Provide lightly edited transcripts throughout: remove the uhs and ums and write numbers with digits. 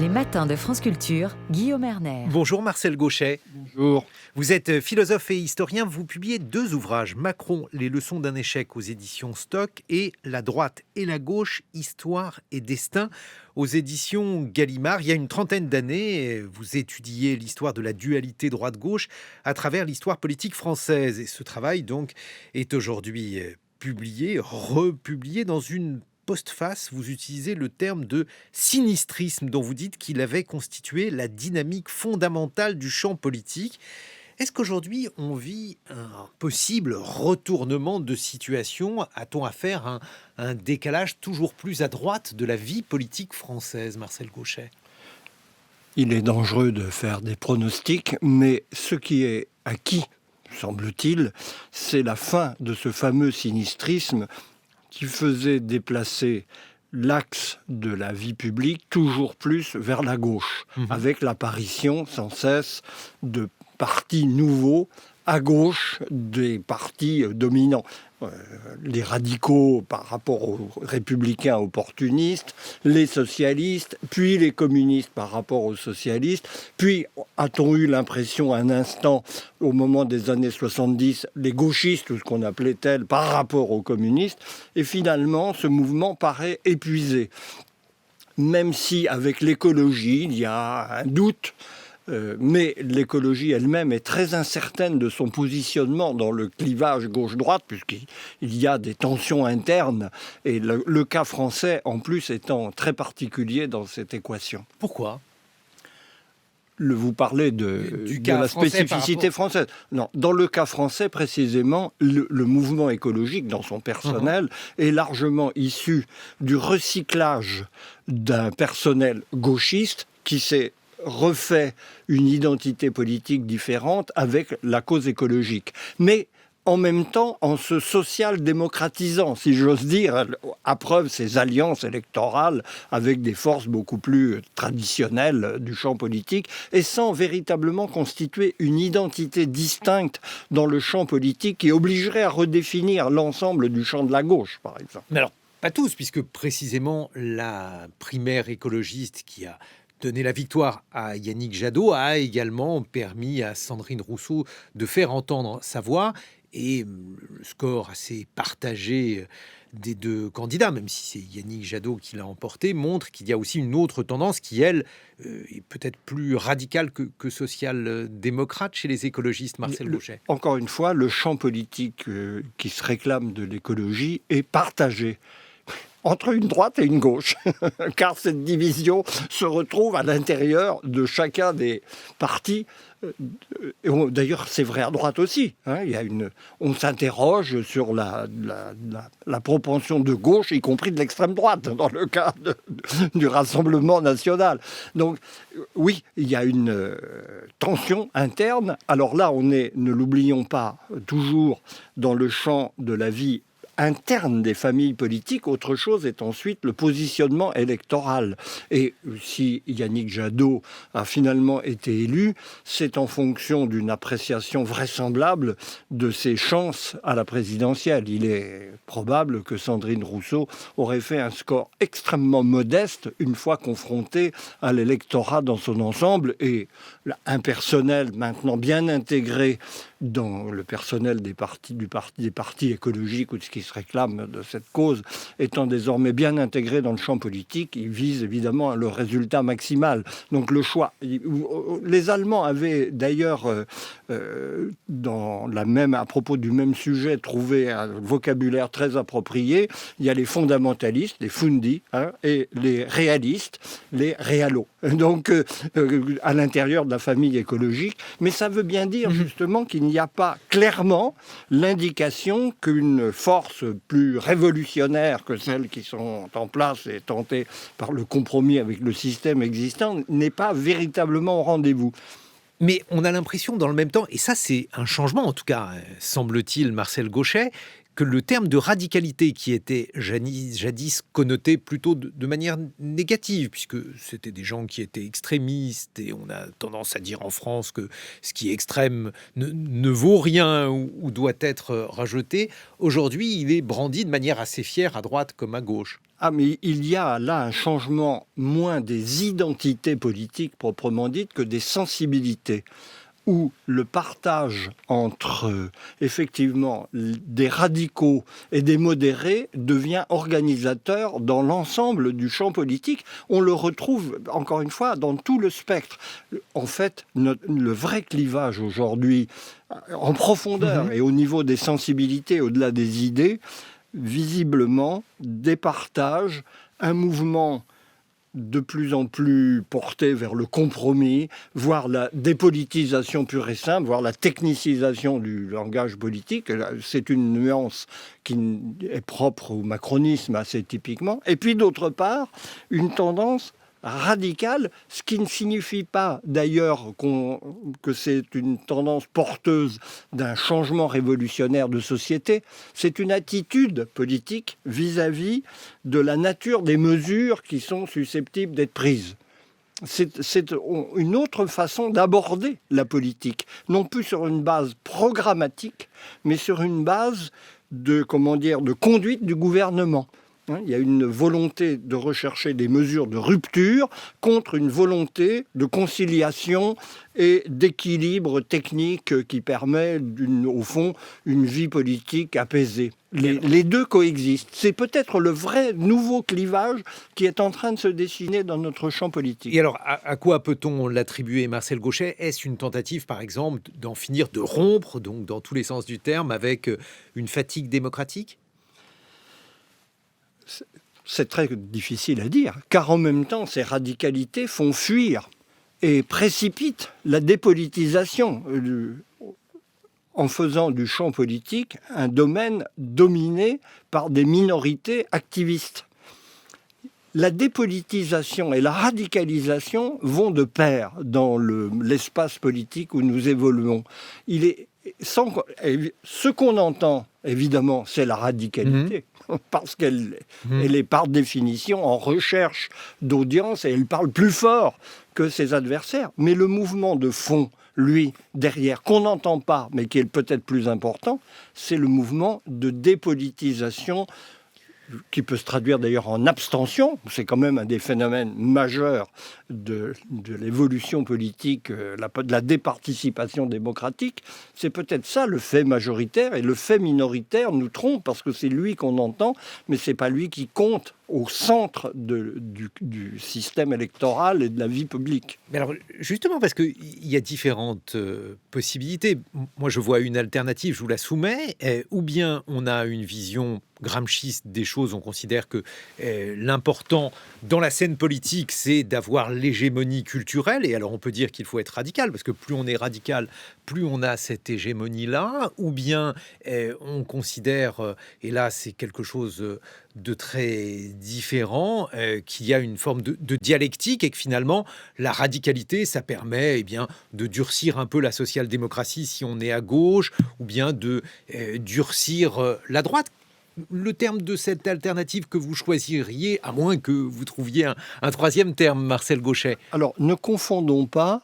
Les matins de France Culture, Guillaume Erner. Bonjour Marcel Gauchet. Bonjour. Vous êtes philosophe et historien, vous publiez 2 ouvrages, Macron, les leçons d'un échec aux éditions Stock et La droite et la gauche, histoire et destin aux éditions Gallimard. Il y a une trentaine d'années, vous étudiez l'histoire de la dualité droite-gauche à travers l'histoire politique française. Et ce travail donc est aujourd'hui publié, republié dans une postface. Vous utilisez le terme de sinistrisme dont vous dites qu'il avait constitué la dynamique fondamentale du champ politique. Est-ce qu'aujourd'hui on vit un possible retournement de situation? A-t-on affaire à un décalage toujours plus à droite de la vie politique française, Marcel Gauchet? Il est dangereux de faire des pronostics, mais ce qui est acquis, semble-t-il, c'est la fin de ce fameux sinistrisme qui faisait déplacer l'axe de la vie publique toujours plus vers la gauche, avec l'apparition sans cesse de partis nouveaux à gauche des partis dominants. Les radicaux par rapport aux républicains opportunistes, les socialistes, puis les communistes par rapport aux socialistes, puis a-t-on eu l'impression un instant, au moment des années 70, les gauchistes, ou ce qu'on appelait tels, par rapport aux communistes, et finalement ce mouvement paraît épuisé. Même si avec l'écologie, il y a un doute, mais l'écologie elle-même est très incertaine de son positionnement dans le clivage gauche-droite, puisqu'il y a des tensions internes, et le cas français, en plus, étant très particulier dans cette équation. Pourquoi? Vous parlez de la spécificité française. Non, dans le cas français, précisément, le mouvement écologique, dans son personnel, est largement issu du recyclage d'un personnel gauchiste qui s'est refait une identité politique différente avec la cause écologique. Mais en même temps, en se social-démocratisant, si j'ose dire, à preuve ses alliances électorales avec des forces beaucoup plus traditionnelles du champ politique, et sans véritablement constituer une identité distincte dans le champ politique qui obligerait à redéfinir l'ensemble du champ de la gauche, par exemple. Mais alors, pas tous, puisque précisément la primaire écologiste qui a donné la victoire à Yannick Jadot a également permis à Sandrine Rousseau de faire entendre sa voix. Et le score assez partagé des 2 candidats, même si c'est Yannick Jadot qui l'a emporté, montre qu'il y a aussi une autre tendance qui, elle, est peut-être plus radicale que social-démocrate chez les écologistes, Marcel Gauchet. Encore une fois, le champ politique qui se réclame de l'écologie est partagé entre une droite et une gauche, car cette division se retrouve à l'intérieur de chacun des partis. D'ailleurs, c'est vrai à droite aussi. On s'interroge sur la propension de gauche, y compris de l'extrême droite, dans le cas du Rassemblement national. Donc, oui, il y a une tension interne. Alors là, on est, ne l'oublions pas, toujours dans le champ de la vie interne des familles politiques. Autre chose est ensuite le positionnement électoral. Et si Yannick Jadot a finalement été élu, c'est en fonction d'une appréciation vraisemblable de ses chances à la présidentielle. Il est probable que Sandrine Rousseau aurait fait un score extrêmement modeste une fois confrontée à l'électorat dans son ensemble, et un personnel maintenant bien intégré dans le personnel des partis écologiques ou de ce qui se réclame de cette cause, étant désormais bien intégré dans le champ politique, il vise évidemment le résultat maximal. Donc le choix. Les Allemands avaient d'ailleurs, à propos du même sujet, trouvé un vocabulaire très approprié. Il y a les fondamentalistes, les Fundi, et les réalistes, les réalos. Donc à l'intérieur de la famille écologique. Mais ça veut bien dire justement qu'il n'y a pas clairement l'indication qu'une force plus révolutionnaire que celles qui sont en place et tentées par le compromis avec le système existant n'est pas véritablement au rendez-vous. Mais on a l'impression dans le même temps, et ça c'est un changement en tout cas, semble-t-il, Marcel Gauchet, que le terme de radicalité qui était jadis connoté plutôt de manière négative, puisque c'était des gens qui étaient extrémistes, et on a tendance à dire en France que ce qui est extrême ne vaut rien ou doit être rejeté. Aujourd'hui, il est brandi de manière assez fière à droite comme à gauche. Ah, mais il y a là un changement moins des identités politiques proprement dites que des sensibilités, où le partage entre effectivement des radicaux et des modérés devient organisateur dans l'ensemble du champ politique. On le retrouve, encore une fois, dans tout le spectre. En fait, le vrai clivage aujourd'hui, en profondeur et au niveau des sensibilités, au-delà des idées, visiblement départage un mouvement de plus en plus porté vers le compromis, voire la dépolitisation pure et simple, voire la technicisation du langage politique. C'est une nuance qui est propre au macronisme assez typiquement. Et puis d'autre part, une tendance radicale, ce qui ne signifie pas d'ailleurs que c'est une tendance porteuse d'un changement révolutionnaire de société. C'est une attitude politique vis-à-vis de la nature des mesures qui sont susceptibles d'être prises. C'est une autre façon d'aborder la politique, non plus sur une base programmatique, mais sur une base de conduite du gouvernement. Il y a une volonté de rechercher des mesures de rupture contre une volonté de conciliation et d'équilibre technique qui permet, au fond, une vie politique apaisée. Les deux coexistent. C'est peut-être le vrai nouveau clivage qui est en train de se dessiner dans notre champ politique. Et alors, à quoi peut-on l'attribuer, Marcel Gauchet ? Est-ce une tentative, par exemple, d'en finir, de rompre, donc dans tous les sens du terme, avec une fatigue démocratique ? C'est très difficile à dire, car en même temps, ces radicalités font fuir et précipitent la dépolitisation en faisant du champ politique un domaine dominé par des minorités activistes. La dépolitisation et la radicalisation vont de pair dans l'espace politique où nous évoluons. Ce qu'on entend, évidemment, c'est la radicalité. Parce qu'elle est par définition en recherche d'audience et elle parle plus fort que ses adversaires. Mais le mouvement de fond, lui, derrière, qu'on n'entend pas, mais qui est peut-être plus important, c'est le mouvement de dépolitisation qui peut se traduire d'ailleurs en abstention. C'est quand même un des phénomènes majeurs de l'évolution politique, de la départicipation démocratique. C'est peut-être ça le fait majoritaire, et le fait minoritaire nous trompe parce que c'est lui qu'on entend, mais c'est pas lui qui compte au centre du système électoral et de la vie publique. Mais alors, justement, parce qu'il y a différentes possibilités. Moi, je vois une alternative, je vous la soumets. Ou bien on a une vision gramsciiste des choses, on considère que l'important dans la scène politique, c'est d'avoir l'hégémonie culturelle. Et alors, on peut dire qu'il faut être radical, parce que plus on est radical, plus on a cette hégémonie-là. Ou bien on considère, et là, c'est quelque chose de très différent, qu'il y a une forme de dialectique et que finalement, la radicalité, ça permet de durcir un peu la social-démocratie si on est à gauche, ou bien de durcir la droite. Le terme de cette alternative que vous choisiriez, à moins que vous trouviez un troisième terme, Marcel Gauchet. Alors, ne confondons pas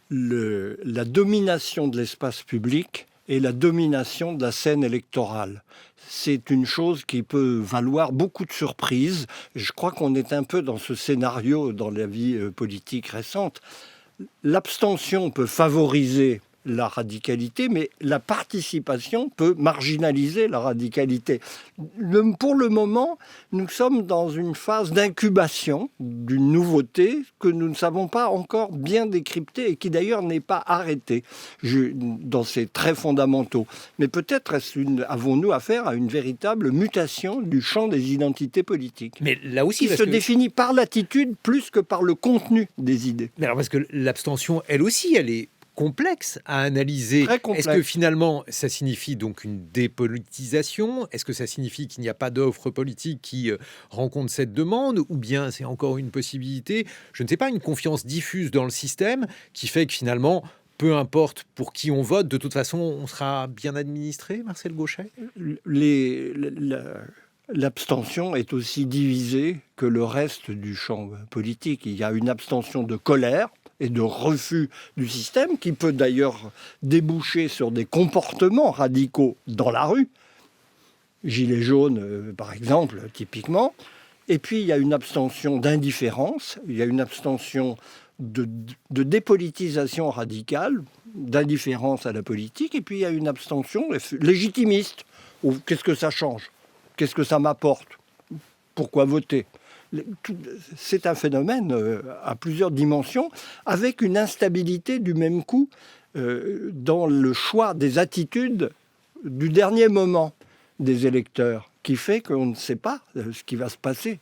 la domination de l'espace public et la domination de la scène électorale. C'est une chose qui peut valoir beaucoup de surprises. Je crois qu'on est un peu dans ce scénario dans la vie politique récente. L'abstention peut favoriser la radicalité, mais la participation peut marginaliser la radicalité. Pour le moment, nous sommes dans une phase d'incubation d'une nouveauté que nous ne savons pas encore bien décrypter et qui d'ailleurs n'est pas arrêtée dans ses traits fondamentaux. Mais peut-être avons-nous affaire à une véritable mutation du champ des identités politiques. Mais là aussi, qui se définit par l'attitude plus que par le contenu des idées. Mais alors parce que l'abstention, elle aussi, elle est complexe à analyser. Très complexe. Est-ce que finalement, ça signifie donc une dépolitisation ? Est-ce que ça signifie qu'il n'y a pas d'offre politique qui rencontre cette demande ? Ou bien c'est encore une possibilité, je ne sais pas, une confiance diffuse dans le système qui fait que finalement, peu importe pour qui on vote, de toute façon, on sera bien administré, Marcel Gauchet ? L'abstention est aussi divisée que le reste du champ politique. Il y a une abstention de colère et de refus du système, qui peut d'ailleurs déboucher sur des comportements radicaux dans la rue. Gilets jaunes, par exemple, typiquement. Et puis, il y a une abstention d'indifférence, il y a une abstention de dépolitisation radicale, d'indifférence à la politique, et puis il y a une abstention légitimiste. Qu'est-ce que ça change? Qu'est-ce que ça m'apporte? Pourquoi voter? C'est un phénomène à plusieurs dimensions, avec une instabilité du même coup dans le choix des attitudes du dernier moment des électeurs, qui fait qu'on ne sait pas ce qui va se passer.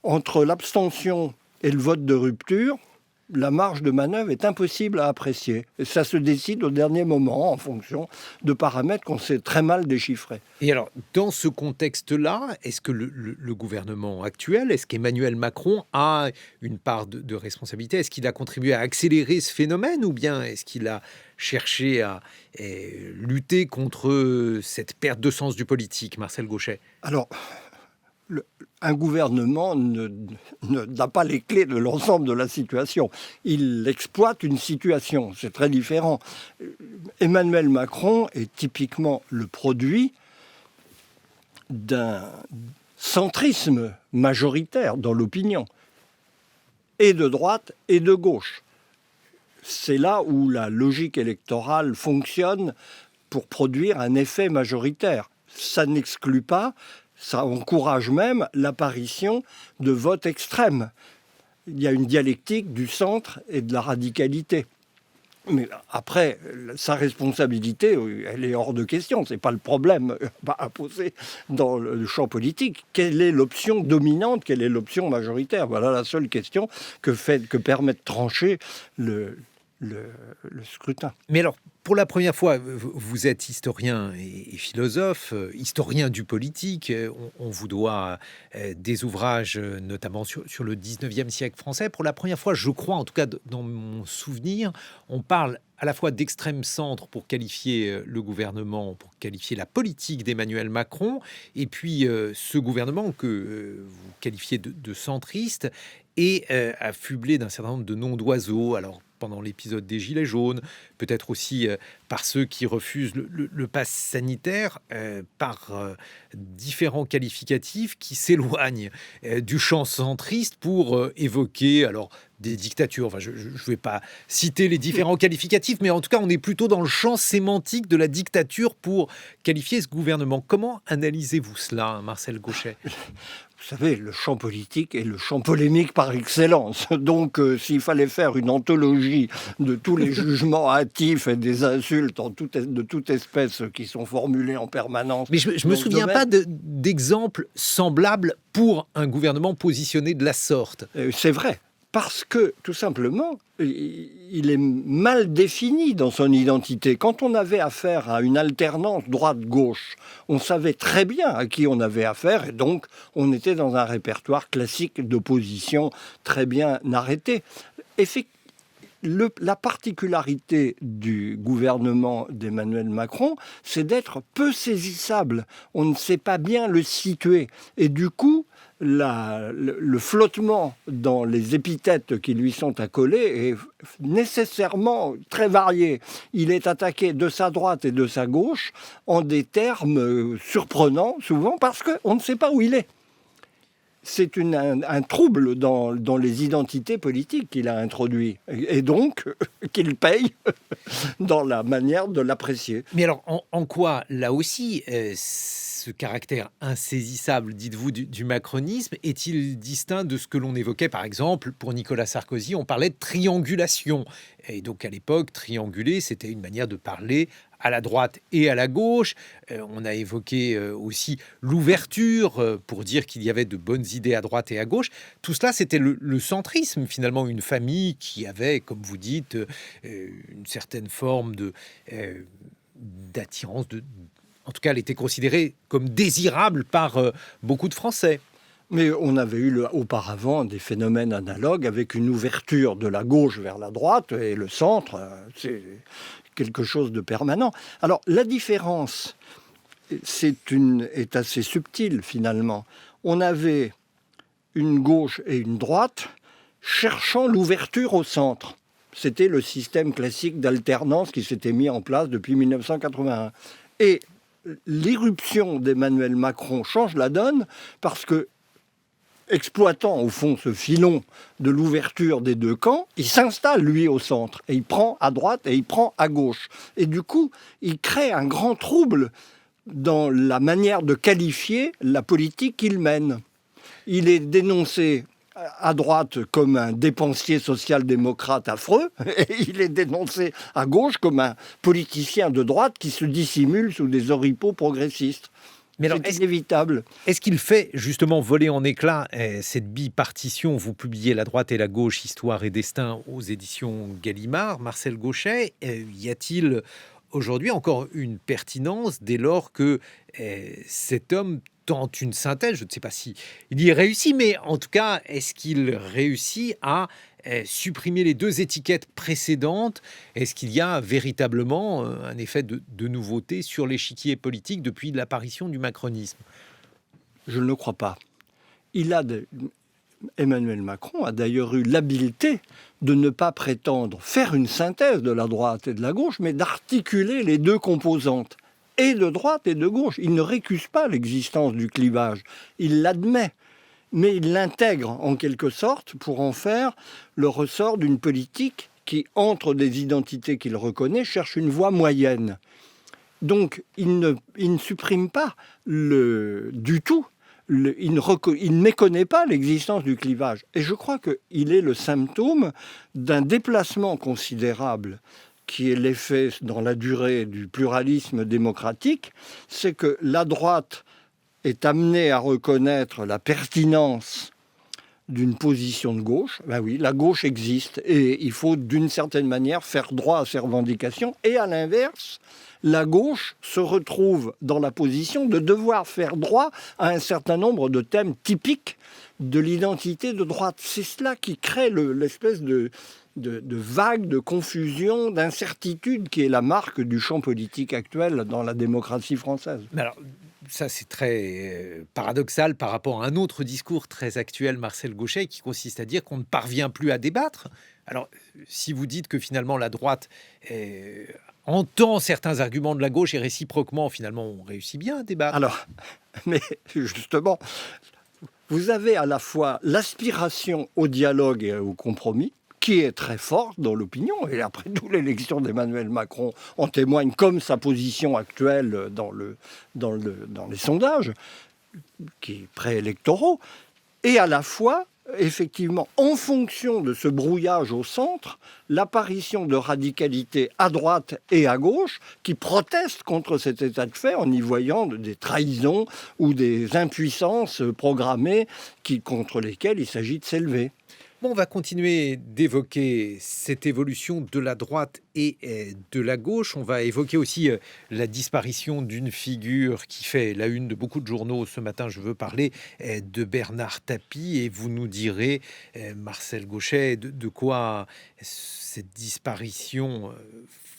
Entre l'abstention et le vote de rupture, la marge de manœuvre est impossible à apprécier. Et ça se décide au dernier moment en fonction de paramètres qu'on sait très mal déchiffrer. Et alors, dans ce contexte-là, est-ce que le gouvernement actuel, est-ce qu'Emmanuel Macron a une part de responsabilité? Est-ce qu'il a contribué à accélérer ce phénomène, ou bien est-ce qu'il a cherché à lutter contre cette perte de sens du politique, Marcel Gauchet? Alors, un gouvernement n'a pas les clés de l'ensemble de la situation. Il exploite une situation, c'est très différent. Emmanuel Macron est typiquement le produit d'un centrisme majoritaire dans l'opinion, et de droite et de gauche. C'est là où la logique électorale fonctionne pour produire un effet majoritaire. Ça n'exclut pas, ça encourage même l'apparition de votes extrêmes. Il y a une dialectique du centre et de la radicalité. Mais après, sa responsabilité, elle est hors de question. Ce n'est pas le problème à poser dans le champ politique. Quelle est l'option dominante? Quelle est l'option majoritaire? Voilà la seule question que permet de trancher le scrutin. Mais alors, pour la première fois, vous êtes historien et philosophe, historien du politique. On vous doit des ouvrages, notamment sur le 19e siècle français. Pour la première fois, je crois, en tout cas dans mon souvenir, on parle à la fois d'extrême centre pour qualifier le gouvernement, pour qualifier la politique d'Emmanuel Macron, et puis ce gouvernement que vous qualifiez de centriste, et affublé d'un certain nombre de noms d'oiseaux. Alors, pendant l'épisode des Gilets jaunes, peut-être aussi par ceux qui refusent le pass sanitaire, par différents qualificatifs qui s'éloignent du champ centriste pour évoquer alors des dictatures. Enfin, je ne vais pas citer les différents qualificatifs, mais en tout cas, on est plutôt dans le champ sémantique de la dictature pour qualifier ce gouvernement. Comment analysez-vous cela, Marcel Gauchet? Vous savez, le champ politique est le champ polémique par excellence. Donc, s'il fallait faire une anthologie de tous les jugements hâtifs et des insultes de toute espèce qui sont formulés en permanence... Mais je ne me souviens pas d'exemples semblables pour un gouvernement positionné de la sorte. C'est vrai. Parce que, tout simplement, il est mal défini dans son identité. Quand on avait affaire à une alternance droite-gauche, on savait très bien à qui on avait affaire, et donc on était dans un répertoire classique d'opposition très bien arrêté. La particularité du gouvernement d'Emmanuel Macron, c'est d'être peu saisissable. On ne sait pas bien le situer. Et du coup, le flottement dans les épithètes qui lui sont accolées est nécessairement très varié. Il est attaqué de sa droite et de sa gauche en des termes surprenants, souvent, parce qu'on ne sait pas où il est. C'est un trouble dans les identités politiques qu'il a introduit, et donc qu'il paye dans la manière de l'apprécier. Mais alors, en quoi, là aussi, ce caractère insaisissable, dites-vous, du macronisme est-il distinct de ce que l'on évoquait, par exemple, pour Nicolas Sarkozy, on parlait de triangulation. Et donc, à l'époque, trianguler, c'était une manière de parler à la droite et à la gauche. On a évoqué aussi l'ouverture pour dire qu'il y avait de bonnes idées à droite et à gauche. Tout cela, c'était le centrisme, finalement, une famille qui avait, comme vous dites, une certaine forme d'attirance. En tout cas, elle était considérée comme désirable par beaucoup de Français. Mais on avait eu auparavant des phénomènes analogues avec une ouverture de la gauche vers la droite et le centre. C'est quelque chose de permanent. Alors, la différence est assez subtile, finalement. On avait une gauche et une droite cherchant l'ouverture au centre. C'était le système classique d'alternance qui s'était mis en place depuis 1981. Et l'irruption d'Emmanuel Macron change la donne parce que, exploitant au fond ce filon de l'ouverture des deux camps, il s'installe lui au centre et il prend à droite et il prend à gauche. Et du coup, il crée un grand trouble dans la manière de qualifier la politique qu'il mène. Il est dénoncé à droite comme un dépensier social-démocrate affreux, et il est dénoncé à gauche comme un politicien de droite qui se dissimule sous des oripeaux progressistes. Mais alors, c'est inévitable. Est-ce qu'il fait justement voler en éclats cette bipartition? Vous publiez La droite et la gauche, histoire et destin aux éditions Gallimard. Marcel Gauchet, y a-t-il aujourd'hui encore une pertinence dès lors que cet homme tente une synthèse? Je ne sais pas si il y réussit, mais en tout cas, est-ce qu'il réussit à supprimer les deux étiquettes précédentes? Est-ce qu'il y a véritablement un effet de nouveauté sur l'échiquier politique depuis l'apparition du macronisme? Je ne le crois pas. Emmanuel Macron a d'ailleurs eu l'habileté de ne pas prétendre faire une synthèse de la droite et de la gauche, mais d'articuler les deux composantes, et de droite et de gauche. Il ne récuse pas l'existence du clivage, il l'admet, mais il l'intègre en quelque sorte pour en faire le ressort d'une politique qui, entre des identités qu'il reconnaît, cherche une voie moyenne. Donc il ne supprime pas du tout. Il ne méconnaît pas l'existence du clivage. Et je crois qu'il est le symptôme d'un déplacement considérable qui est l'effet dans la durée du pluralisme démocratique. C'est que la droite est amenée à reconnaître la pertinence d'une position de gauche. Ben oui, la gauche existe et il faut d'une certaine manière faire droit à ses revendications. Et à l'inverse, la gauche se retrouve dans la position de devoir faire droit à un certain nombre de thèmes typiques de l'identité de droite. C'est cela qui crée l'espèce de vague, de confusion, d'incertitude qui est la marque du champ politique actuel dans la démocratie française. Mais alors, ça, c'est très paradoxal par rapport à un autre discours très actuel, Marcel Gauchet, qui consiste à dire qu'on ne parvient plus à débattre. Alors, si vous dites que finalement la droite entend certains arguments de la gauche et réciproquement, finalement, on réussit bien à débattre. Alors, mais justement, vous avez à la fois l'aspiration au dialogue et au compromis, qui est très forte dans l'opinion, et après tout, l'élection d'Emmanuel Macron en témoigne, comme sa position actuelle dans les sondages, qui préélectoraux, et à la fois, effectivement, en fonction de ce brouillage au centre, l'apparition de radicalités à droite et à gauche qui protestent contre cet état de fait en y voyant des trahisons ou des impuissances programmées contre lesquelles il s'agit de s'élever. Bon, on va continuer d'évoquer cette évolution de la droite et de la gauche. On va évoquer aussi la disparition d'une figure qui fait la une de beaucoup de journaux ce matin. Je veux parler de Bernard Tapie et vous nous direz, Marcel Gauchet, de quoi cette disparition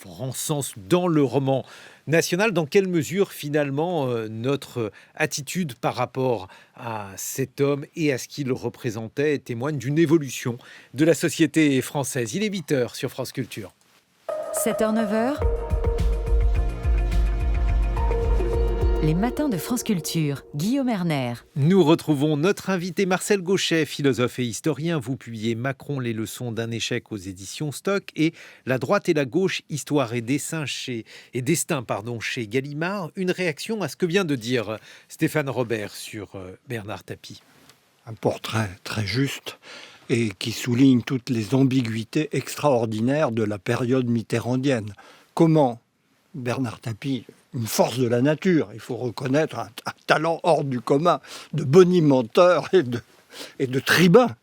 rend sens dans le roman national. Dans quelle mesure finalement notre attitude par rapport à cet homme et à ce qu'il représentait témoigne d'une évolution de la société française. Il est 8h sur France Culture. 7h-9h, les matins de France Culture, Guillaume Erner. Nous retrouvons notre invité Marcel Gauchet, philosophe et historien. Vous publiez Macron, les leçons d'un échec aux éditions Stock et La droite et la gauche, histoire et destin chez Gallimard. Une réaction à ce que vient de dire Stéphane Robert sur Bernard Tapie. Un portrait très juste et qui souligne toutes les ambiguïtés extraordinaires de la période mitterrandienne. Comment Bernard Tapie, une force de la nature, il faut reconnaître un talent hors du commun, de bonimenteur et de tribun,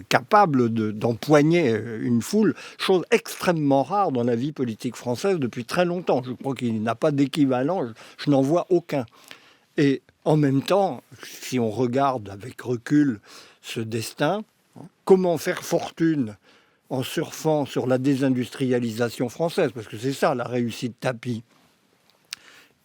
capable d'empoigner une foule, chose extrêmement rare dans la vie politique française depuis très longtemps. Je crois qu'il n'a pas d'équivalent, je n'en vois aucun. Et en même temps, si on regarde avec recul ce destin, comment faire fortune en surfant sur la désindustrialisation française, parce que c'est ça la réussite Tapie,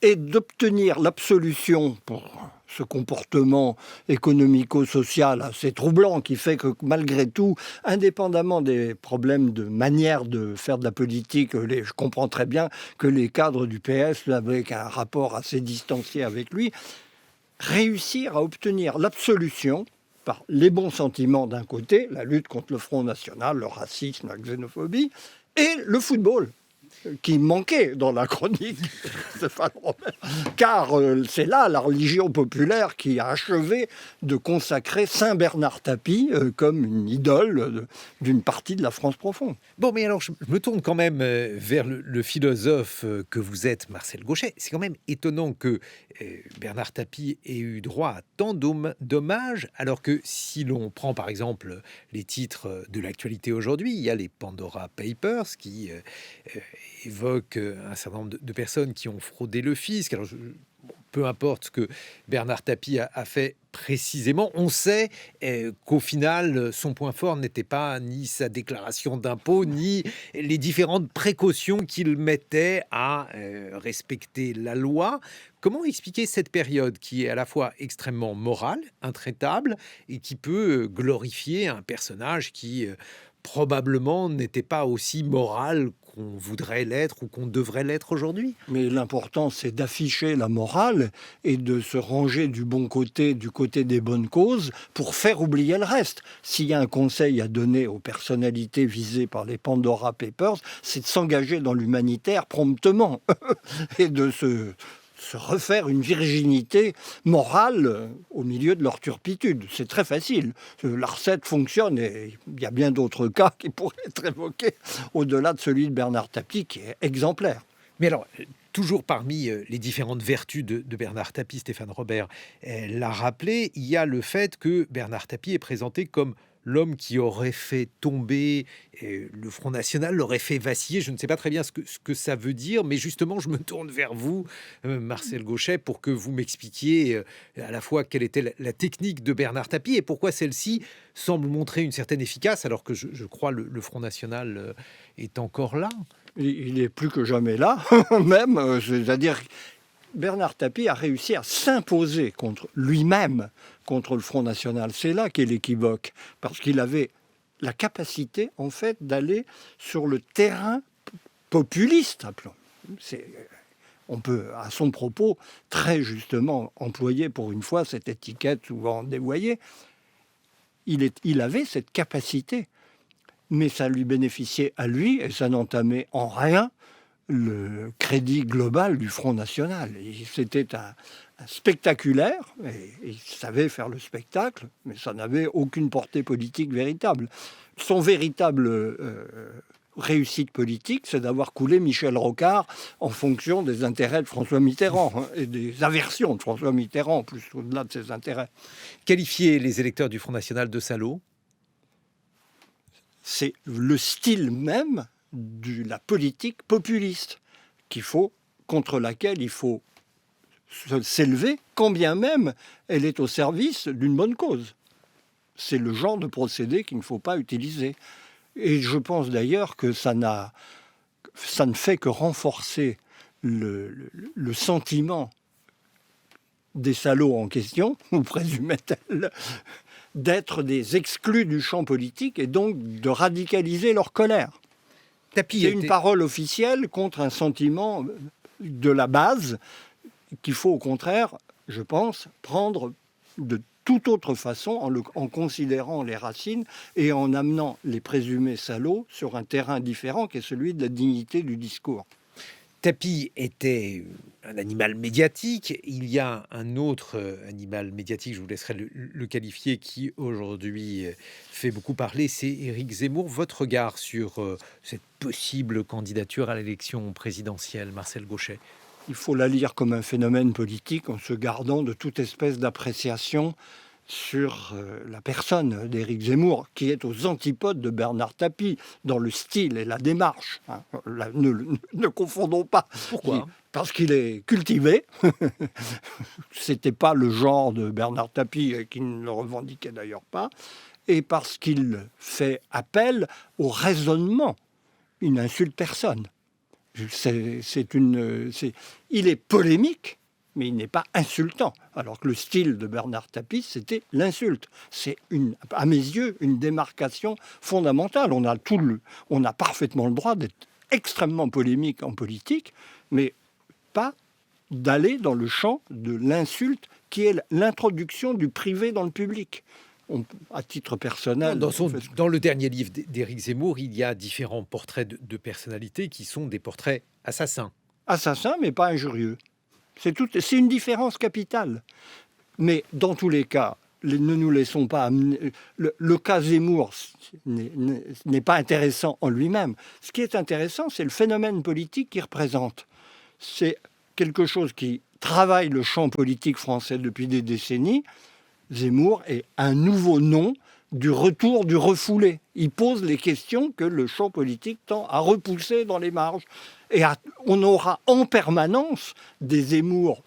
et d'obtenir l'absolution pour ce comportement économico-social assez troublant qui fait que malgré tout, indépendamment des problèmes de manière de faire de la politique, je comprends très bien que les cadres du PS, avec un rapport assez distancié avec lui, réussir à obtenir l'absolution par les bons sentiments d'un côté, la lutte contre le Front National, le racisme, la xénophobie, et le football, qui manquait dans la chronique de Stéphane Robert. Car c'est là la religion populaire qui a achevé de consacrer Saint Bernard Tapie comme une idole d'une partie de la France profonde. Bon, mais alors, je me tourne quand même vers le philosophe que vous êtes, Marcel Gauchet. C'est quand même étonnant que Bernard Tapie ait eu droit à tant d'hommages, alors que si l'on prend par exemple les titres de l'actualité aujourd'hui, il y a les Pandora Papers qui évoquent un certain nombre de personnes qui ont fraudé le fisc. Alors, peu importe ce que Bernard Tapie a fait précisément, on sait qu'au final, son point fort n'était pas ni sa déclaration d'impôt, ni les différentes précautions qu'il mettait à respecter la loi. Comment expliquer cette période qui est à la fois extrêmement morale, intraitable, et qui peut glorifier un personnage qui probablement n'était pas aussi moral qu'on voudrait l'être ou qu'on devrait l'être aujourd'hui? Mais l'important, c'est d'afficher la morale et de se ranger du bon côté, du côté des bonnes causes, pour faire oublier le reste. S'il y a un conseil à donner aux personnalités visées par les Pandora Papers, c'est de s'engager dans l'humanitaire promptement et de se refaire une virginité morale au milieu de leur turpitude. C'est très facile. La recette fonctionne et il y a bien d'autres cas qui pourraient être évoqués au-delà de celui de Bernard Tapie qui est exemplaire. Mais alors, toujours parmi les différentes vertus de Bernard Tapie, Stéphane Robert l'a rappelé, il y a le fait que Bernard Tapie est présenté comme l'homme qui aurait fait tomber le Front National, l'aurait fait vaciller. Je ne sais pas très bien ce que ça veut dire, mais justement, je me tourne vers vous, Marcel Gauchet, pour que vous m'expliquiez à la fois quelle était la technique de Bernard Tapie et pourquoi celle-ci semble montrer une certaine efficace, alors que je crois le Front National est encore là. Il est plus que jamais là, même, c'est-à-dire Bernard Tapie a réussi à s'imposer contre lui-même, contre le Front National. C'est là qu'est l'équivoque, parce qu'il avait la capacité, en fait, d'aller sur le terrain populiste, appelons. On peut, à son propos, très justement employer pour une fois cette étiquette souvent dévoyée. Il avait cette capacité, mais ça lui bénéficiait à lui et ça n'entamait en rien le crédit global du Front National. C'était un spectaculaire, et il savait faire le spectacle, mais ça n'avait aucune portée politique véritable. Son véritable réussite politique, c'est d'avoir coulé Michel Rocard en fonction des intérêts de François Mitterrand et des aversions de François Mitterrand, plus au-delà de ses intérêts. Qualifier les électeurs du Front National de salauds? C'est le style même de la politique populiste contre laquelle il faut s'élever, quand bien même elle est au service d'une bonne cause. C'est le genre de procédé qu'il ne faut pas utiliser. Et je pense d'ailleurs que ça ne fait que renforcer le sentiment des salauds en question, ou présumait-elle, d'être des exclus du champ politique et donc de radicaliser leur colère. C'est une parole officielle contre un sentiment de la base qu'il faut au contraire, je pense, prendre de toute autre façon en considérant les racines et en amenant les présumés salauds sur un terrain différent qui est celui de la dignité du discours. Tapie était un animal médiatique. Il y a un autre animal médiatique, je vous laisserai le qualifier, qui aujourd'hui fait beaucoup parler, c'est Éric Zemmour. Votre regard sur cette possible candidature à l'élection présidentielle, Marcel Gauchet? Il faut la lire comme un phénomène politique en se gardant de toute espèce d'appréciation sur la personne d'Éric Zemmour, qui est aux antipodes de Bernard Tapie, dans le style et la démarche. Ne confondons pas. Pourquoi ? Parce qu'il est cultivé. C'était pas le genre de Bernard Tapie, qui ne le revendiquait d'ailleurs pas. Et parce qu'il fait appel au raisonnement. Il n'insulte personne. Il est polémique, mais il n'est pas insultant. Alors que le style de Bernard Tapie, c'était l'insulte. C'est, à mes yeux, une démarcation fondamentale. On a parfaitement le droit d'être extrêmement polémique en politique, mais pas d'aller dans le champ de l'insulte, qui est l'introduction du privé dans le public. À titre personnel... Dans le dernier livre d'Éric Zemmour, il y a différents portraits de personnalités qui sont des portraits assassins. Assassins, mais pas injurieux. C'est une différence capitale. Mais dans tous les cas, ne nous laissons pas amener... Le cas Zemmour n'est pas intéressant en lui-même. Ce qui est intéressant, c'est le phénomène politique qu'il représente. C'est quelque chose qui travaille le champ politique français depuis des décennies. Zemmour est un nouveau nom du retour du refoulé. Il pose les questions que le champ politique tend à repousser dans les marges. Et on aura en permanence des Zemmour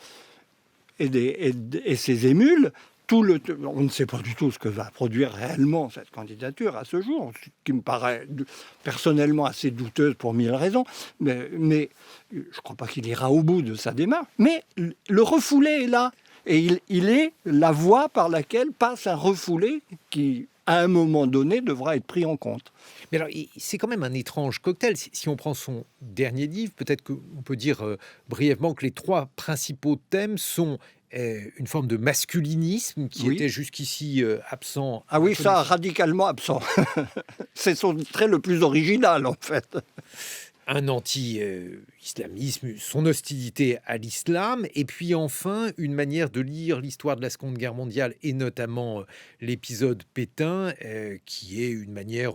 et ses émules. On ne sait pas du tout ce que va produire réellement cette candidature à ce jour, ce qui me paraît personnellement assez douteuse pour mille raisons. Mais je ne crois pas qu'il ira au bout de sa démarche. Mais le refoulé est là. Et il est la voie par laquelle passe un refoulé qui, à un moment donné, devra être pris en compte. Mais alors, c'est quand même un étrange cocktail. Si on prend son dernier livre, peut-être qu'on peut dire brièvement que les 3 principaux thèmes sont une forme de masculinisme qui était jusqu'ici absent. Ah oui, ça, radicalement absent. C'est son trait le plus original, en fait. Un anti-islamisme, son hostilité à l'islam, et puis enfin une manière de lire l'histoire de la Seconde Guerre mondiale, et notamment l'épisode Pétain, qui est une manière,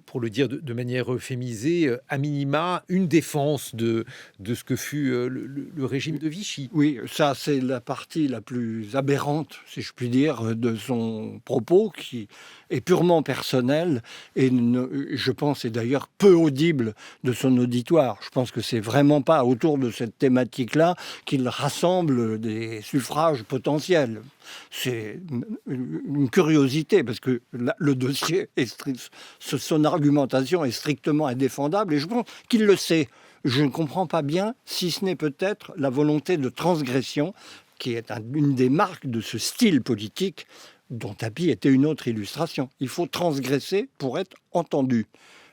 pour le dire de manière euphémisée, à minima, une défense de ce que fut le régime de Vichy. Oui, ça c'est la partie la plus aberrante, si je puis dire, de son propos, qui est purement personnel et je pense est d'ailleurs peu audible de son auditoire. Je pense que c'est vraiment pas autour de cette thématique-là qu'il rassemble des suffrages potentiels. C'est une curiosité parce que le dossier, son argumentation est strictement indéfendable et je pense qu'il le sait. Je ne comprends pas bien, si ce n'est peut-être la volonté de transgression qui est une des marques de ce style politique dont Tapie était une autre illustration. Il faut transgresser pour être entendu.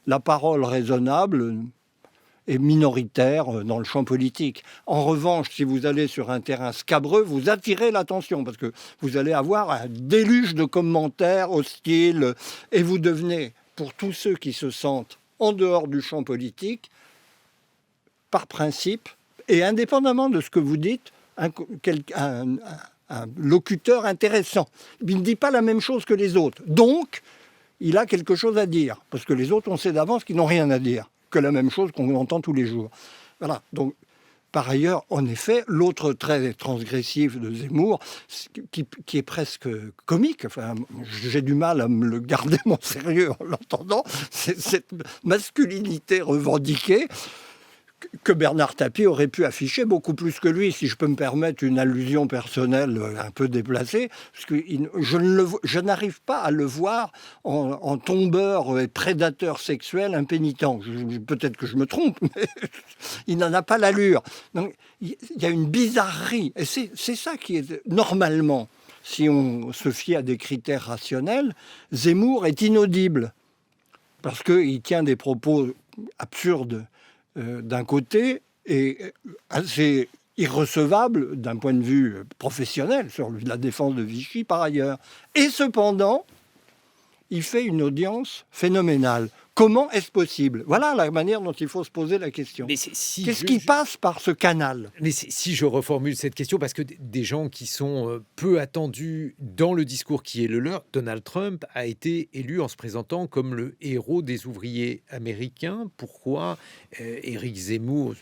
La parole raisonnable est minoritaire dans le champ politique. En revanche, si vous allez sur un terrain scabreux, vous attirez l'attention parce que vous allez avoir un déluge de commentaires hostiles et vous devenez, pour tous ceux qui se sentent en dehors du champ politique, par principe, et indépendamment de ce que vous dites, un locuteur intéressant. Il ne dit pas la même chose que les autres. Donc, il a quelque chose à dire. Parce que les autres, on sait d'avance qu'ils n'ont rien à dire, que la même chose qu'on entend tous les jours. Voilà. Donc, par ailleurs, en effet, l'autre trait transgressif de Zemmour, qui est presque comique, enfin, j'ai du mal à me le garder mon sérieux en l'entendant, c'est cette masculinité revendiquée que Bernard Tapie aurait pu afficher beaucoup plus que lui, si je peux me permettre une allusion personnelle un peu déplacée, parce que je n'arrive pas à le voir en tombeur et prédateur sexuel impénitent. Peut-être que je me trompe, mais il n'en a pas l'allure. Donc, il y a une bizarrerie, et c'est ça qui est normalement, si on se fie à des critères rationnels, Zemmour est inaudible, parce qu'il tient des propos absurdes d'un côté et assez irrecevable d'un point de vue professionnel sur la défense de Vichy par ailleurs. Et cependant, il fait une audience phénoménale. Comment est-ce possible ? Voilà la manière dont il faut se poser la question. Qu'est-ce qui passe par ce canal ? Mais si je reformule cette question, parce que des gens qui sont peu attendus dans le discours qui est le leur, Donald Trump a été élu en se présentant comme le héros des ouvriers américains. Pourquoi Éric Zemmour,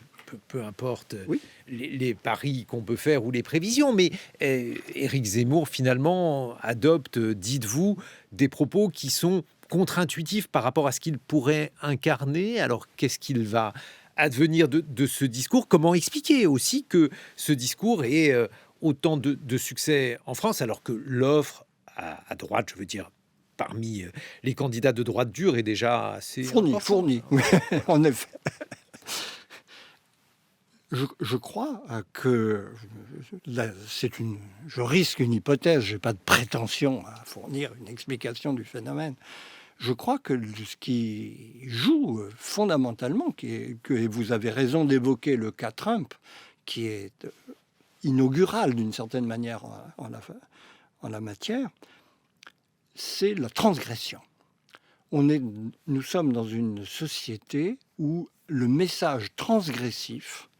peu importe les paris qu'on peut faire ou les prévisions, mais Éric Zemmour finalement adopte, dites-vous, des propos qui sont contre-intuitif par rapport à ce qu'il pourrait incarner. Alors, qu'est-ce qu'il va advenir de ce discours ? Comment expliquer aussi que ce discours ait autant de succès en France, alors que l'offre à droite, je veux dire, parmi les candidats de droite dure, est déjà assez... Fourni, oui, en effet. Je crois que je risque une hypothèse, je n'ai pas de prétention à fournir une explication du phénomène. Je crois que ce qui joue fondamentalement, et vous avez raison d'évoquer le cas Trump, qui est inaugural d'une certaine manière en la matière, c'est la transgression. Nous sommes dans une société où le message transgressif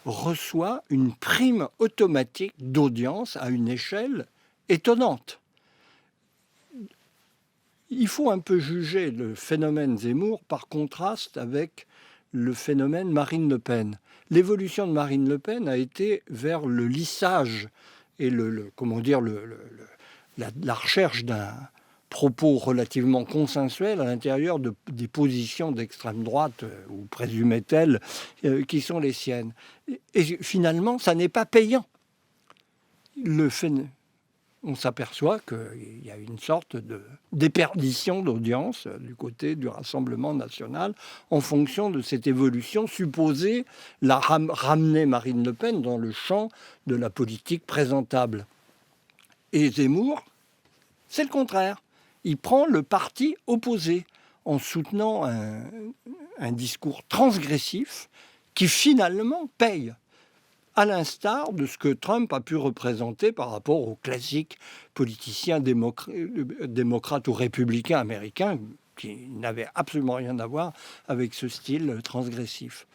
reçoit une prime automatique d'audience à une échelle étonnante. Il faut un peu juger le phénomène Zemmour par contraste avec le phénomène Marine Le Pen. L'évolution de Marine Le Pen a été vers le lissage et la recherche d'un propos relativement consensuel à l'intérieur des positions d'extrême droite, ou présumait-elle, qui sont les siennes. Et finalement, ça n'est pas payant. On s'aperçoit qu'il y a une sorte de déperdition d'audience du côté du Rassemblement national en fonction de cette évolution supposée ramener Marine Le Pen dans le champ de la politique présentable. Et Zemmour, c'est le contraire. Il prend le parti opposé en soutenant un discours transgressif qui finalement paye, à l'instar de ce que Trump a pu représenter par rapport aux classiques politiciens démocrates ou républicains américains qui n'avaient absolument rien à voir avec ce style transgressif.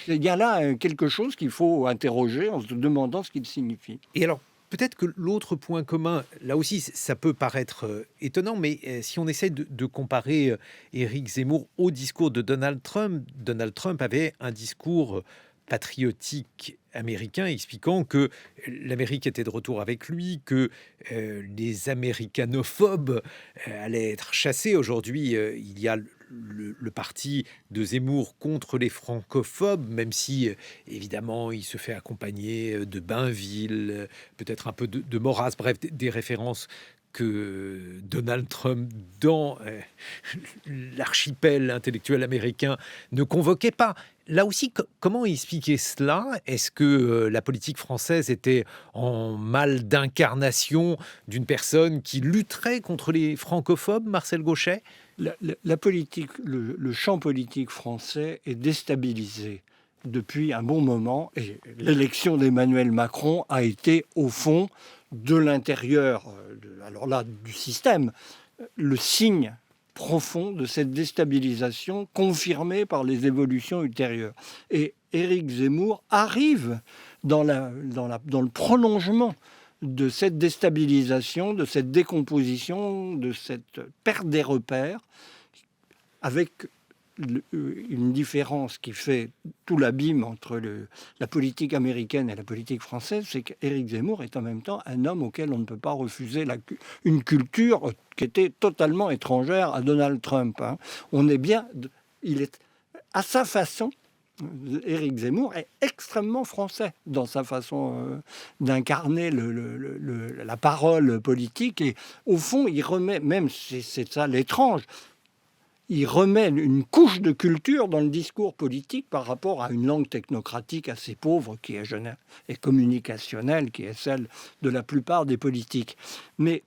Il y a là quelque chose qu'il faut interroger en se demandant ce qu'il signifie. Et alors, peut-être que l'autre point commun, là aussi, ça peut paraître étonnant, mais si on essaie de comparer Éric Zemmour au discours de Donald Trump avait un discours patriotique américain expliquant que l'Amérique était de retour avec lui, que les américanophobes allaient être chassés. Aujourd'hui, il y a le parti de Zemmour contre les francophobes, même si, évidemment, il se fait accompagner de Bainville, peut-être un peu de Maurras, bref, des références que Donald Trump, dans l'archipel intellectuel américain, ne convoquait pas. Là aussi, comment expliquer cela? Est-ce que la politique française était en mal d'incarnation d'une personne qui lutterait contre les francophobes, Marcel Gauchet? La politique, le champ politique français est déstabilisé depuis un bon moment, et l'élection d'Emmanuel Macron a été, au fond, de l'intérieur, du système, le signe profond de cette déstabilisation confirmée par les évolutions ultérieures. Et Éric Zemmour arrive dans le prolongement de cette déstabilisation, de cette décomposition, de cette perte des repères, avec une différence qui fait tout l'abîme entre la politique américaine et la politique française, c'est qu'Éric Zemmour est en même temps un homme auquel on ne peut pas refuser une culture qui était totalement étrangère à Donald Trump. Il est à sa façon. Éric Zemmour est extrêmement français dans sa façon d'incarner la parole politique, et au fond il remet, même si c'est ça l'étrange, il remet une couche de culture dans le discours politique par rapport à une langue technocratique assez pauvre qui est jeune et communicationnelle, qui est celle de la plupart des politiques. Mais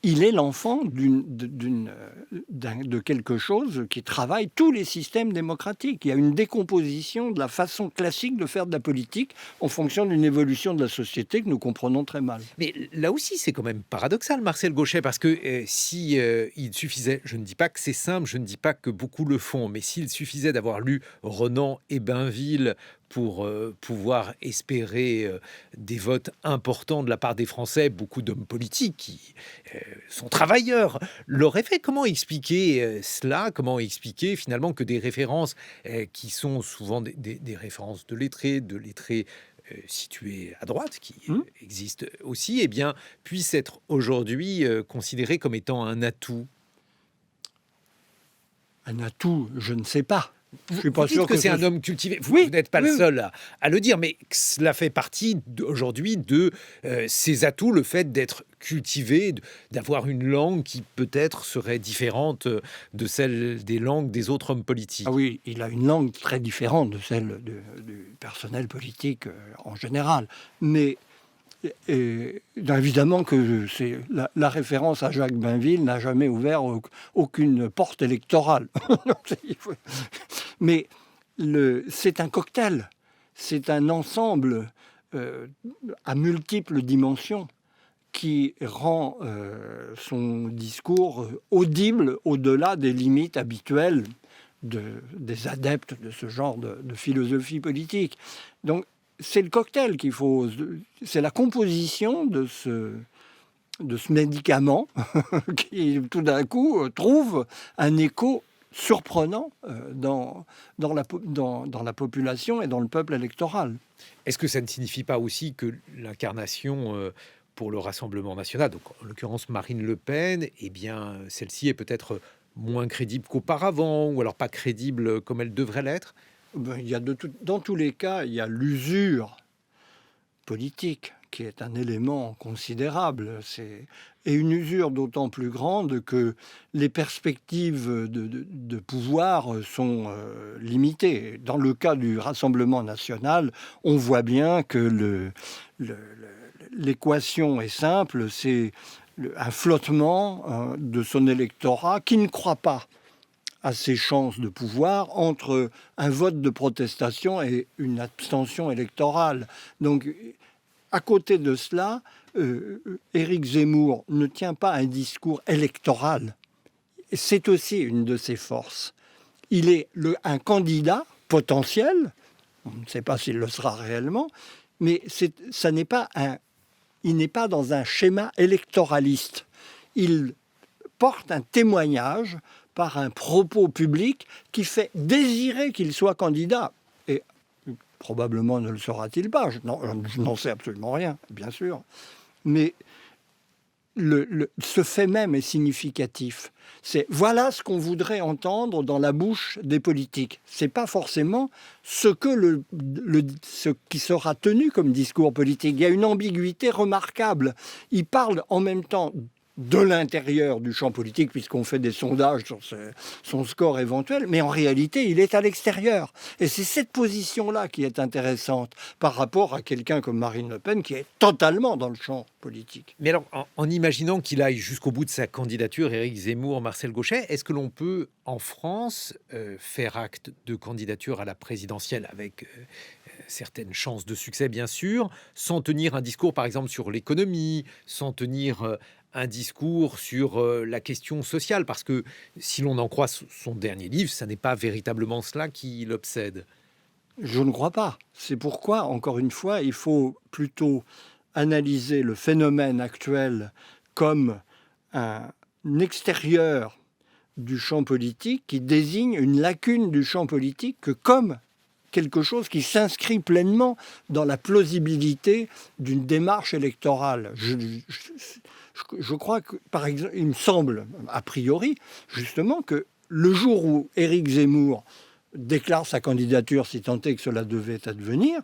il est l'enfant de quelque chose qui travaille tous les systèmes démocratiques. Il y a une décomposition de la façon classique de faire de la politique en fonction d'une évolution de la société que nous comprenons très mal. Mais là aussi, c'est quand même paradoxal, Marcel Gauchet, parce que il suffisait, je ne dis pas que c'est simple, je ne dis pas que beaucoup le font, mais s'il suffisait d'avoir lu Renan et Bainville pour pouvoir espérer des votes importants de la part des Français, beaucoup d'hommes politiques qui sont travailleurs l'auraient fait. Comment expliquer cela? Comment expliquer finalement que des références qui sont souvent des références de lettrés situés à droite, qui existent aussi, puissent être aujourd'hui considérés comme étant un atout? Un atout, je ne sais pas. Je suis pas Vous dites sûr que c'est un homme cultivé. Vous n'êtes pas le seul à le dire, mais cela fait partie aujourd'hui de ses atouts, le fait d'être cultivé, d'avoir une langue qui peut-être serait différente de celle des langues des autres hommes politiques. Ah oui, il a une langue très différente de celle du personnel politique en général. Mais évidemment que la référence à Jacques Bainville n'a jamais ouvert aucune porte électorale. Mais c'est un cocktail, c'est un ensemble à multiples dimensions qui rend son discours audible au-delà des limites habituelles des adeptes de ce genre de philosophie politique. Donc, c'est le cocktail qu'il faut... C'est la composition de ce médicament qui, tout d'un coup, trouve un écho surprenant dans la population et dans le peuple électoral. Est-ce que ça ne signifie pas aussi que l'incarnation pour le Rassemblement national, donc en l'occurrence Marine Le Pen, eh bien, celle-ci est peut-être moins crédible qu'auparavant, ou alors pas crédible comme elle devrait l'être? Il y a dans tous les cas, il y a l'usure politique qui est un élément considérable. Et une usure d'autant plus grande que les perspectives de pouvoir sont limitées. Dans le cas du Rassemblement national, on voit bien que l'équation est simple, c'est un flottement de son électorat qui ne croit pas à ses chances de pouvoir entre un vote de protestation et une abstention électorale. Donc, à côté de cela, Éric Zemmour ne tient pas un discours électoral. C'est aussi une de ses forces. Il est un candidat potentiel, on ne sait pas s'il le sera réellement, mais il n'est pas dans un schéma électoraliste. Il porte un témoignage par un propos public qui fait désirer qu'il soit candidat. Et probablement ne le sera-t-il pas. Je n'en sais absolument rien, bien sûr. Mais ce fait même est significatif. Voilà ce qu'on voudrait entendre dans la bouche des politiques. C'est pas forcément ce qui sera tenu comme discours politique. Il y a une ambiguïté remarquable. Il parle en même temps de l'intérieur du champ politique, puisqu'on fait des sondages sur son score éventuel, mais en réalité, il est à l'extérieur. Et c'est cette position-là qui est intéressante par rapport à quelqu'un comme Marine Le Pen, qui est totalement dans le champ politique. Mais alors, en imaginant qu'il aille jusqu'au bout de sa candidature, Éric Zemmour, Marcel Gauchet, est-ce que l'on peut, en France, faire acte de candidature à la présidentielle avec certaines chances de succès, bien sûr, sans tenir un discours, par exemple, sur l'économie, sans tenir un discours sur la question sociale, parce que si l'on en croit son dernier livre, ça n'est pas véritablement cela qui l'obsède. Je ne crois pas. C'est pourquoi, encore une fois, il faut plutôt analyser le phénomène actuel comme un extérieur du champ politique qui désigne une lacune du champ politique que comme quelque chose qui s'inscrit pleinement dans la plausibilité d'une démarche électorale. Je crois que, par exemple, il me semble, a priori, justement, que le jour où Éric Zemmour déclare sa candidature, si tant est que cela devait advenir,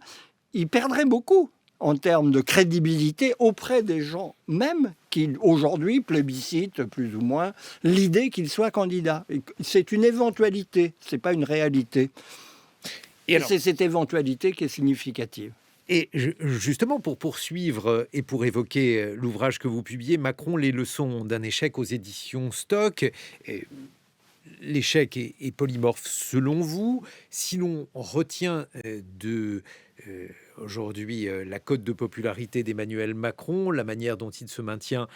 il perdrait beaucoup en termes de crédibilité auprès des gens même qui, aujourd'hui, plébiscitent plus ou moins l'idée qu'il soit candidat. C'est une éventualité, ce n'est pas une réalité. Et c'est cette éventualité qui est significative. Et justement, pour poursuivre et pour évoquer l'ouvrage que vous publiez, Macron, les leçons d'un échec aux éditions Stock. L'échec est polymorphe selon vous. Si l'on retient aujourd'hui la cote de popularité d'Emmanuel Macron, la manière dont il se maintient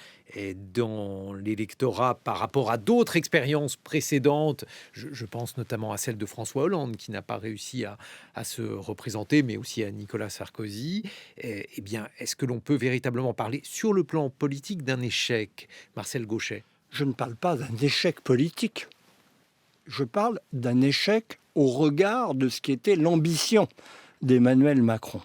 dans l'électorat par rapport à d'autres expériences précédentes, je pense notamment à celle de François Hollande qui n'a pas réussi à se représenter, mais aussi à Nicolas Sarkozy, eh bien, est-ce que l'on peut véritablement parler sur le plan politique d'un échec, Marcel Gauchet? Je ne parle pas d'un échec politique. Je parle d'un échec au regard de ce qui était l'ambition d'Emmanuel Macron.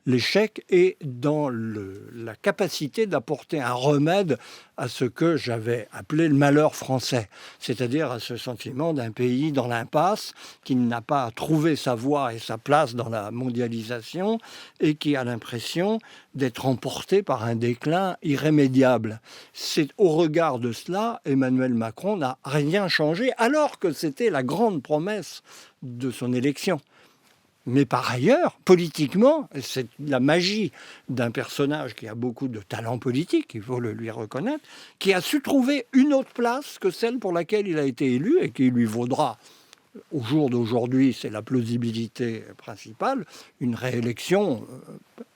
l'échec et dans la capacité d'apporter un remède à ce que j'avais appelé le malheur français, c'est-à-dire à ce sentiment d'un pays dans l'impasse qui n'a pas trouvé sa voie et sa place dans la mondialisation et qui a l'impression d'être emporté par un déclin irrémédiable. C'est au regard de cela, Emmanuel Macron n'a rien changé, alors que c'était la grande promesse de son élection. Mais par ailleurs, politiquement, c'est la magie d'un personnage qui a beaucoup de talent politique, il faut le lui reconnaître, qui a su trouver une autre place que celle pour laquelle il a été élu et qui lui vaudra, au jour d'aujourd'hui, c'est la plausibilité principale, une réélection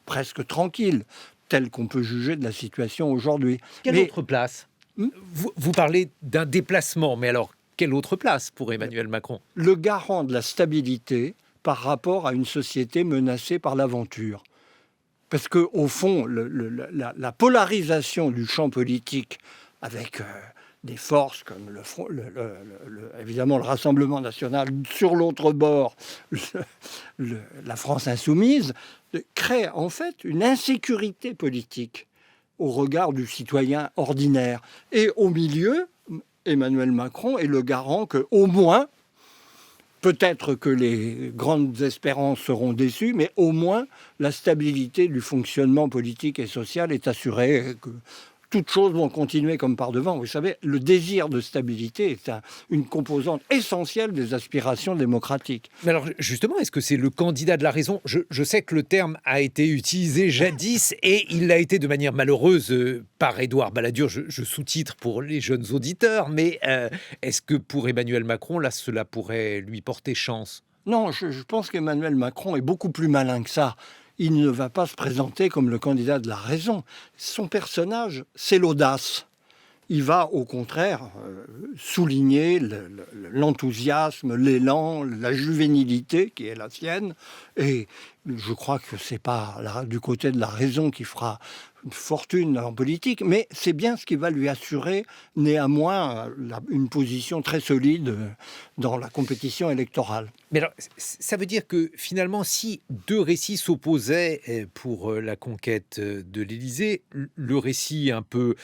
presque tranquille, telle qu'on peut juger de la situation aujourd'hui. Quelle autre place ? Vous parlez d'un déplacement, mais alors, quelle autre place pour Emmanuel Macron ? Le garant de la stabilité par rapport à une société menacée par l'aventure. Parce qu'au fond, la polarisation du champ politique avec des forces comme évidemment le Rassemblement national, sur l'autre bord, la France insoumise, crée en fait une insécurité politique au regard du citoyen ordinaire. Et au milieu, Emmanuel Macron est le garant que, au moins, peut-être que les grandes espérances seront déçues, mais au moins la stabilité du fonctionnement politique et social est assurée, que toutes choses vont continuer comme par devant. Vous savez, le désir de stabilité est une composante essentielle des aspirations démocratiques. Mais alors justement, est-ce que c'est le candidat de la raison ? Je sais que le terme a été utilisé jadis et il l'a été de manière malheureuse par Édouard Balladur, je sous-titre pour les jeunes auditeurs, mais est-ce que pour Emmanuel Macron, là, cela pourrait lui porter chance ? Non, je pense qu'Emmanuel Macron est beaucoup plus malin que ça. Il ne va pas se présenter comme le candidat de la raison. Son personnage, c'est l'audace. Il va au contraire souligner l'enthousiasme, l'élan, la juvénilité qui est la sienne. Et je crois que c'est pas du côté de la raison qui fera une fortune en politique, mais c'est bien ce qui va lui assurer néanmoins une position très solide dans la compétition électorale. Mais alors, ça veut dire que finalement, si deux récits s'opposaient pour la conquête de l'Élysée, le récit un peu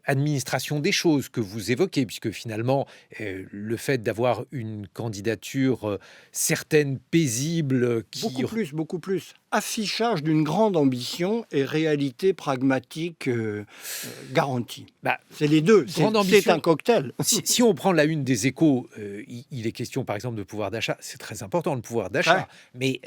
administration des choses que vous évoquez, puisque finalement, le fait d'avoir une candidature certaine, paisible, qui... Beaucoup plus. Affichage d'une grande ambition et réalité pragmatique garantie. C'est les deux, c'est un cocktail. Si on prend la une des Échos, il est question par exemple de pouvoir d'achat, c'est très important le pouvoir d'achat, mais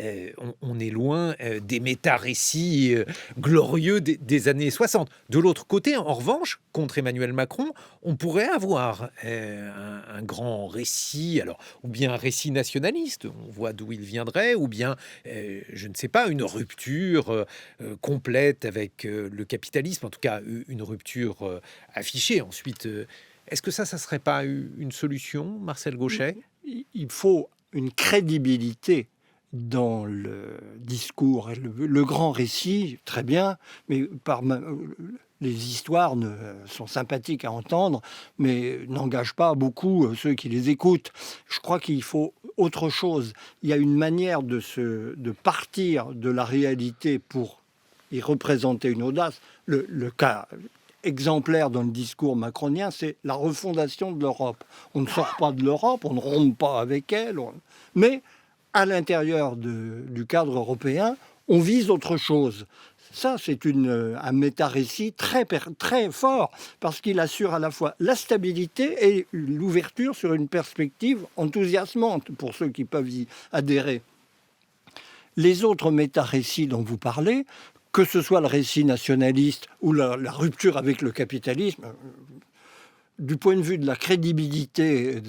on est loin des méta-récits glorieux des années 60. De l'autre côté, en revanche, contre Emmanuel Macron, on pourrait avoir un grand récit, alors, ou bien un récit nationaliste, on voit d'où il viendrait, ou bien, je ne sais pas, une rupture complète avec le capitalisme, en tout cas une rupture affichée. Ensuite, est-ce que ça serait pas une solution, Marcel Gauchet ? Il faut une crédibilité dans le discours. Le grand récit, très bien, mais les histoires sont sympathiques à entendre, mais n'engagent pas beaucoup ceux qui les écoutent. Je crois qu'il faut autre chose. Il y a une manière de partir de la réalité pour y représenter une audace. Le cas exemplaire dans le discours macronien, c'est la refondation de l'Europe. On ne sort pas de l'Europe, on ne rompt pas avec elle, mais à l'intérieur du cadre européen, on vise autre chose. Ça, c'est un méta-récit très, très fort, parce qu'il assure à la fois la stabilité et l'ouverture sur une perspective enthousiasmante pour ceux qui peuvent y adhérer. Les autres méta-récits dont vous parlez, que ce soit le récit nationaliste ou la rupture avec le capitalisme, du point de vue de la crédibilité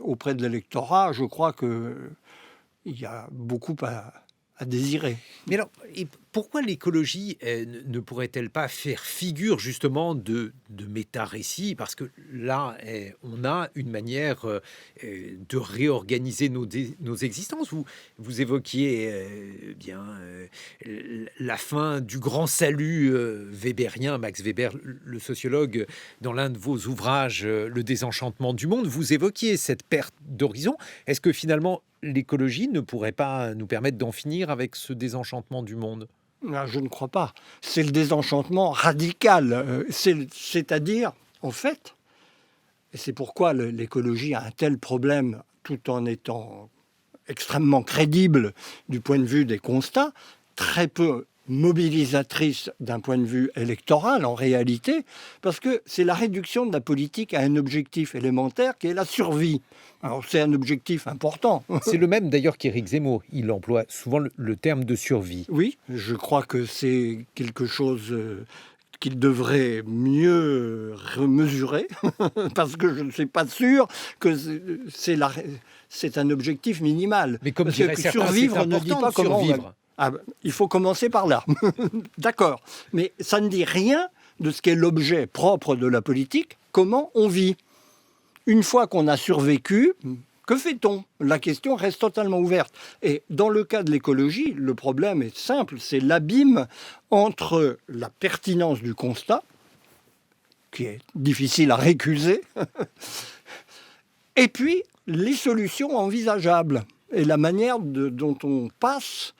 auprès de l'électorat, je crois qu'il y a beaucoup à désirer. Mais alors, pourquoi l'écologie ne pourrait-elle pas faire figure justement de méta-récit ? Parce que là, on a une manière de réorganiser nos existences. Vous évoquiez la fin du grand salut weberien, Max Weber, le sociologue, dans l'un de vos ouvrages, Le désenchantement du monde. Vous évoquiez cette perte d'horizon. Est-ce que finalement, l'écologie ne pourrait pas nous permettre d'en finir avec ce désenchantement du monde? Ah, je ne crois pas. C'est le désenchantement radical. C'est-à-dire, en fait, et c'est pourquoi l'écologie a un tel problème tout en étant extrêmement crédible du point de vue des constats, très peu mobilisatrice d'un point de vue électoral en réalité, parce que c'est la réduction de la politique à un objectif élémentaire qui est la survie. Alors c'est un objectif important. C'est le même d'ailleurs qu'Éric Zemmour. Il emploie souvent le terme de survie. Oui, je crois que c'est quelque chose qu'il devrait mieux mesurer, parce que je ne suis pas sûr que c'est un objectif minimal. Mais comme parce dirait que certains, survivre c'est ne dit important pas de comment on va... survivre. Ah, il faut commencer par là. D'accord. Mais ça ne dit rien de ce qu'est l'objet propre de la politique, comment on vit. Une fois qu'on a survécu, que fait-on? La question reste totalement ouverte. Et dans le cas de l'écologie, le problème est simple, c'est l'abîme entre la pertinence du constat, qui est difficile à récuser, et puis les solutions envisageables et la manière dont on passe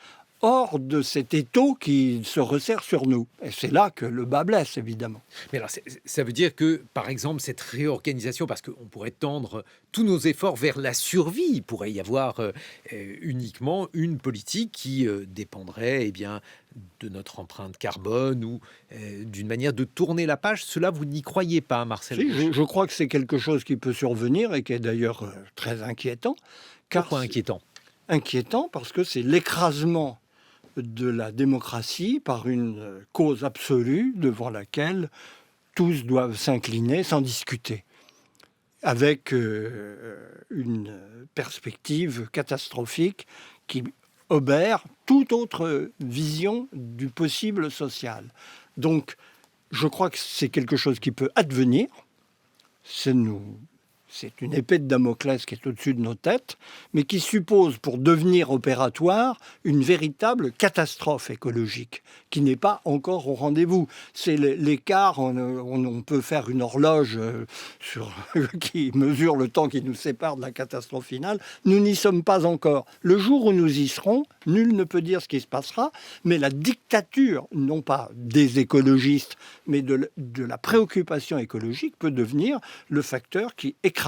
hors de cet étau qui se resserre sur nous. Et c'est là que le bas blesse, évidemment. Mais alors, ça veut dire que, par exemple, cette réorganisation, parce qu'on pourrait tendre tous nos efforts vers la survie, il pourrait y avoir uniquement une politique qui dépendrait eh bien, de notre empreinte carbone ou d'une manière de tourner la page. Cela, vous n'y croyez pas, Marcel? Si, je crois que c'est quelque chose qui peut survenir et qui est d'ailleurs très inquiétant. Pourquoi inquiétant? Inquiétant parce que c'est l'écrasement de la démocratie par une cause absolue devant laquelle tous doivent s'incliner sans discuter, avec une perspective catastrophique qui obère toute autre vision du possible social. Donc, je crois que c'est quelque chose qui peut advenir. C'est une épée de Damoclès qui est au-dessus de nos têtes, mais qui suppose, pour devenir opératoire, une véritable catastrophe écologique, qui n'est pas encore au rendez-vous. C'est l'écart, on peut faire une horloge qui mesure le temps qui nous sépare de la catastrophe finale. Nous n'y sommes pas encore. Le jour où nous y serons, nul ne peut dire ce qui se passera, mais la dictature, non pas des écologistes, mais de la préoccupation écologique, peut devenir le facteur qui écrabouille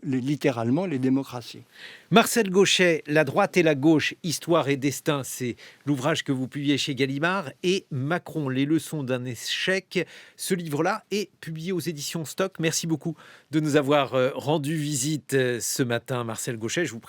littéralement les démocraties. Marcel Gauchet, La droite et la gauche, histoire et destin, c'est l'ouvrage que vous publiez chez Gallimard, et Macron, les leçons d'un échec. Ce livre-là est publié aux éditions Stock. Merci beaucoup de nous avoir rendu visite ce matin, Marcel Gauchet. Je vous